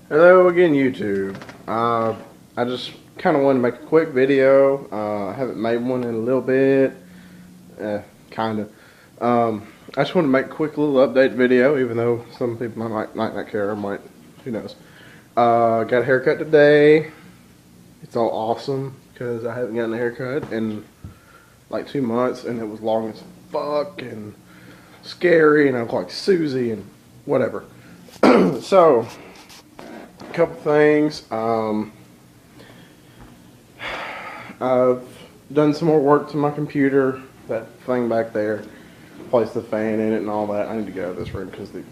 Hello again, YouTube. I just kind of wanted to make a quick video. I haven't made one in a little bit, kind of. I just want to make a quick little update video, even though some people might not care, or might, who knows. Got a haircut today. It's all awesome because I haven't gotten a haircut in like 2 months, and it was long as fuck and scary, and I looked like Susie and whatever. So. Couple things. I've done some more work to my computer. That thing back there, placed the fan in it and all that. I need to get out of this room because the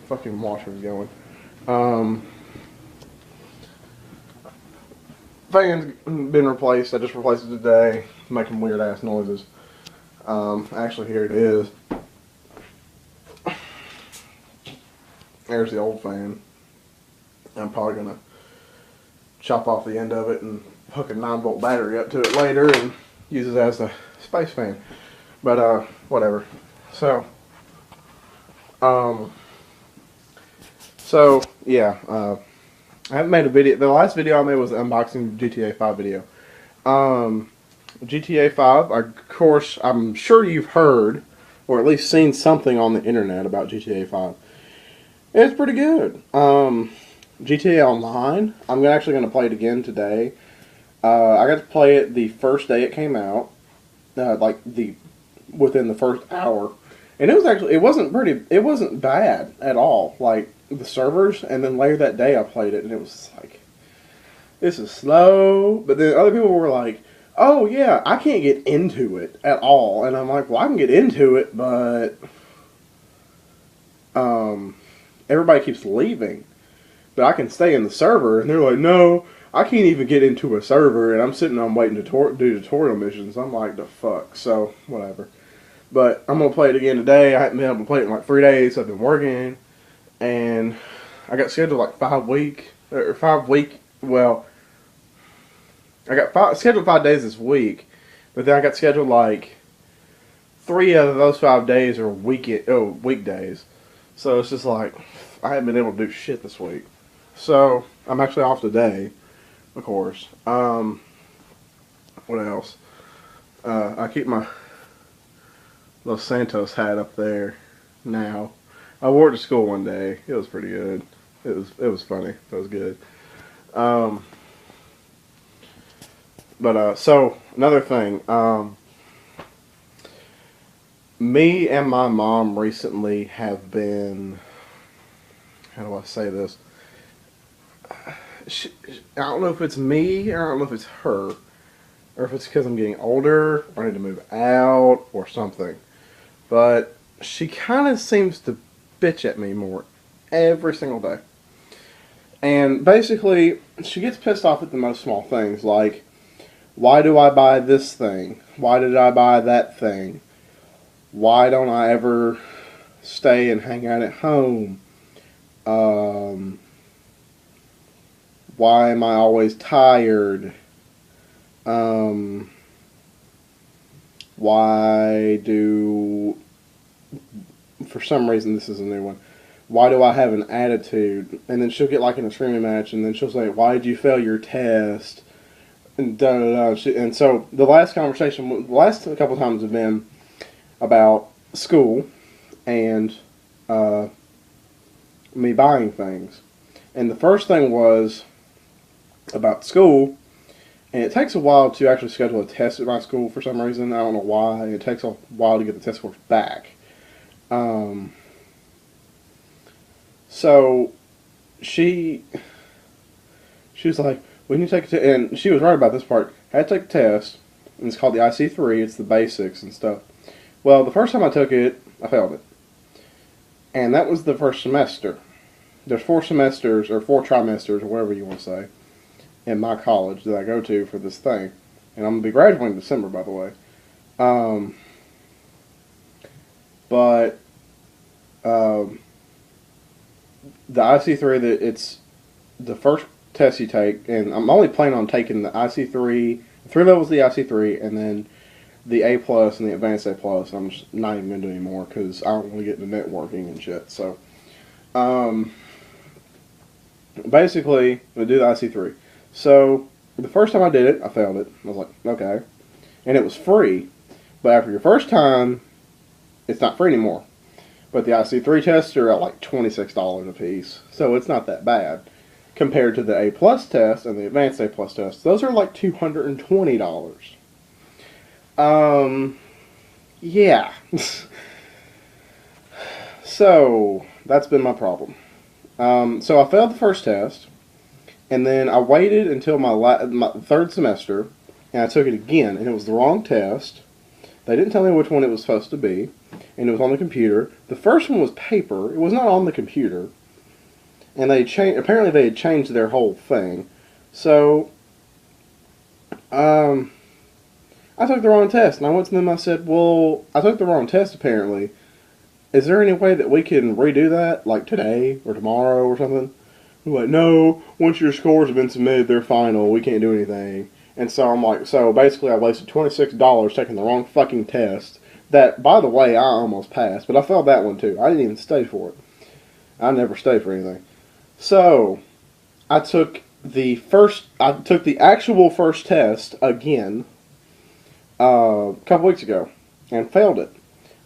fucking washer is going. Fan's been replaced. I just replaced it today. It's making weird ass noises. Actually, here it is. There's the old fan. I'm probably going to chop off the end of it and hook a 9-volt battery up to it later and use it as a space fan. But, whatever. So, yeah, I haven't made a video. The last video I made was the unboxing GTA 5 video. GTA 5, of course, I'm sure you've heard, or at least seen something on the internet about GTA 5. It's pretty good. GTA Online, I'm actually going to play it again today. I got to play it the first day it came out, within the first hour, and it wasn't bad at all. Like the servers, and then later that day I played it, and it was like, this is slow. But then other people were like, oh yeah, I can't get into it at all, and I'm like, well, I can get into it, but everybody keeps leaving. But I can stay in the server, and they're like, no, I can't even get into a server, and I'm sitting on waiting to do tutorial missions. I'm like, the fuck, so, whatever. But I'm going to play it again today. I haven't been able to play it in like 3 days. I've been working, and I got scheduled like 5 week, well, I got scheduled 5 days this week, but then I got scheduled like 3 out of those 5 days are weekdays. So it's just like, I haven't been able to do shit this week. So, I'm actually off today, of course. What else? I keep my Los Santos hat up there now. I wore it to school one day. It was pretty good. It was funny. It was good. So, another thing. Me and my mom recently have been, how do I say this? I don't know if it's me, or I don't know if it's her, or if it's because I'm getting older, or I need to move out, or something. But she kind of seems to bitch at me more every single day. And basically, she gets pissed off at the most small things, like, why do I buy this thing? Why did I buy that thing? Why don't I ever stay and hang out at home? Why am I always tired? Why do, for some reason, this is a new one, why do I have an attitude? And then she'll get like in a screaming match, and then she'll say, why did you fail your test? And da da da. And so the last couple times have been about school and me buying things. And the first thing was about school, and it takes a while to actually schedule a test at my school for some reason. I don't know why. It takes a while to get the test scores back. So she was like, we need to take a test, and she was right about this part. I had to take a test, and it's called the IC3. It's the basics and stuff. Well, the first time I took it, I failed it. And that was the first semester. There's 4 semesters, or 4 trimesters, or whatever you want to say, in my college that I go to for this thing. And I'm going to be graduating in December, by the way. The IC3, it's the first test you take, and I'm only planning on taking the IC3, 3 levels of the IC3, and then the A plus and the advanced A plus. I'm just not even going to do anymore because I don't want to get into networking and shit. So, basically, we do the IC3. So, the first time I did it, I failed it. I was like, okay. And it was free. But after your first time, it's not free anymore. But the IC3 tests are at like $26 a piece. So it's not that bad. Compared to the A plus test and the advanced A plus test. Those are like $220. Yeah. So, that's been my problem. So I failed the first test. And then I waited until my third semester. And I took it again. And it was the wrong test. They didn't tell me which one it was supposed to be. And it was on the computer. The first one was paper. It was not on the computer. And apparently they had changed their whole thing. So, I took the wrong test. And I went to them and I said, well, I took the wrong test apparently. Is there any way that we can redo that, like today or tomorrow or something? They're like, no, once your scores have been submitted, they're final. We can't do anything. And so I'm like, so basically I wasted $26 taking the wrong fucking test. That, by the way, I almost passed, but I failed that one too. I didn't even study for it. I never study for anything. So, I took the actual first test again a couple weeks ago and failed it.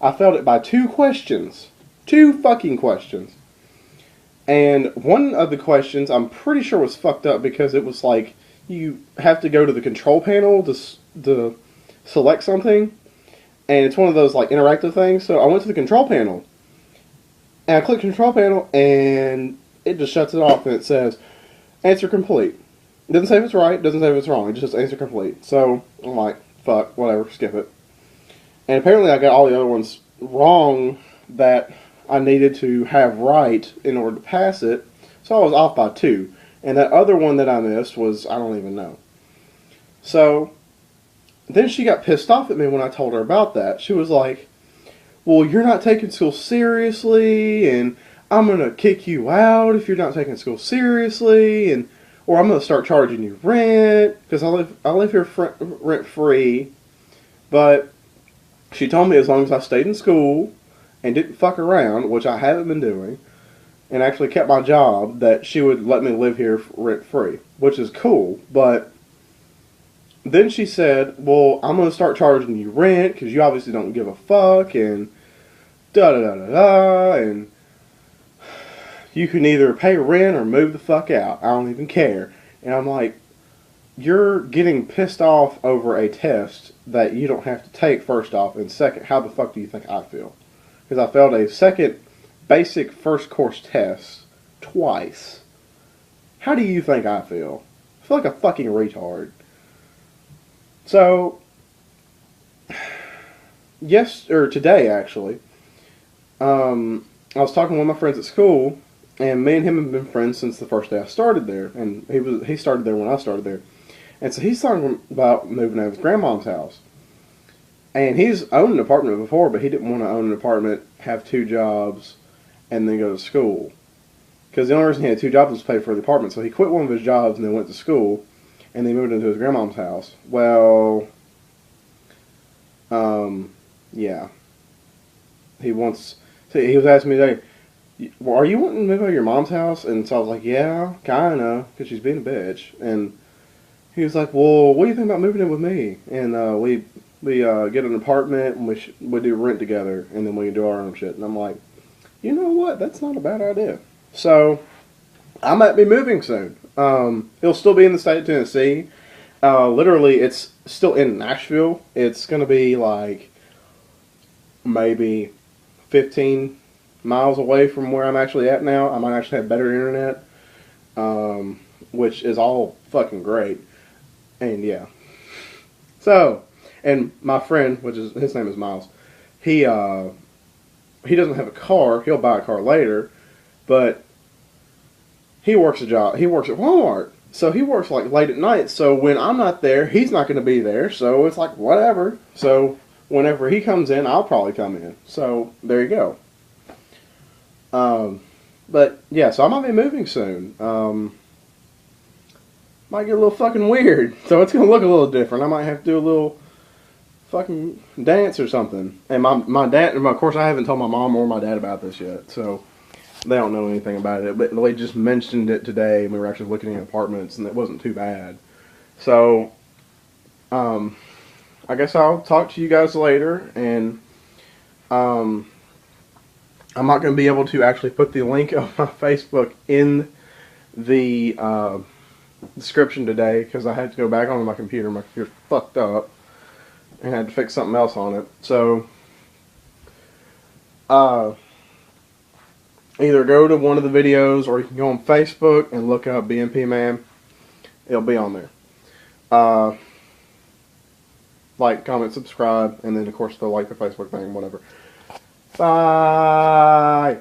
I failed it by 2 questions. 2 fucking questions. And one of the questions I'm pretty sure was fucked up because it was like you have to go to the control panel to select something. And it's one of those like interactive things. So I went to the control panel. And I clicked control panel and it just shuts it off and it says answer complete. It doesn't say if it's right, doesn't say if it's wrong. It just says answer complete. So I'm like, fuck, whatever, skip it. And apparently I got all the other ones wrong that I needed to have right in order to pass it. So I was off by 2. And that other one that I missed was, I don't even know. So, then she got pissed off at me when I told her about that. She was like, well, you're not taking school seriously, and I'm going to kick you out if you're not taking school seriously, or I'm going to start charging you rent, because I live here rent-free. But she told me as long as I stayed in school and didn't fuck around, which I haven't been doing, and actually kept my job, that she would let me live here rent-free, which is cool. But then she said, well, I'm going to start charging you rent because you obviously don't give a fuck, and da-da-da-da-da, and you can either pay rent or move the fuck out. I don't even care. And I'm like, you're getting pissed off over a test that you don't have to take, first off, and second, how the fuck do you think I feel? Because I failed a second basic first course test twice. How do you think I feel? I feel like a fucking retard. So, today actually, I was talking with my friends at school, and me and him have been friends since the first day I started there, and he started there when I started there, and so he's talking about moving out of his grandmom's house, and he's owned an apartment before, but he didn't want to own an apartment, have 2 jobs, and then go to school, because the only reason he had 2 jobs was to pay for the apartment, so he quit one of his jobs and then went to school, and they moved into his grandmom's house. Well, yeah. He was asking me today, well, are you wanting to move out of your mom's house? And so I was like, yeah, kinda, because she's being a bitch. And he was like, well, what do you think about moving in with me? And we get an apartment, and we do rent together, and then we can do our own shit. And I'm like, you know what? That's not a bad idea. So, I might be moving soon. It'll still be in the state of Tennessee. Literally, it's still in Nashville. It's going to be like maybe 15 miles away from where I'm actually at now. I might actually have better internet, which is all fucking great. And yeah. So, and my friend, his name is Miles, he doesn't have a car. He'll buy a car later, but he works a job. He works at Walmart. So he works like late at night. So when I'm not there, he's not going to be there. So it's like whatever. So whenever he comes in, I'll probably come in. So there you go. But yeah, so I might be moving soon. Might get a little fucking weird. So it's going to look a little different. I might have to do a little fucking dance or something. And my dad, and of course I haven't told my mom or my dad about this yet. So They don't know anything about it, but they just mentioned it today, and we were actually looking at apartments, and it wasn't too bad. So, I guess I'll talk to you guys later, and I'm not going to be able to actually put the link of my Facebook in the description today because I had to go back onto my computer. My computer's fucked up, and I had to fix something else on it. So, either go to one of the videos, or you can go on Facebook and look up Bmp-man. It'll be on there. Like, comment, subscribe, and then of course they'll like the Facebook thing, whatever. Bye!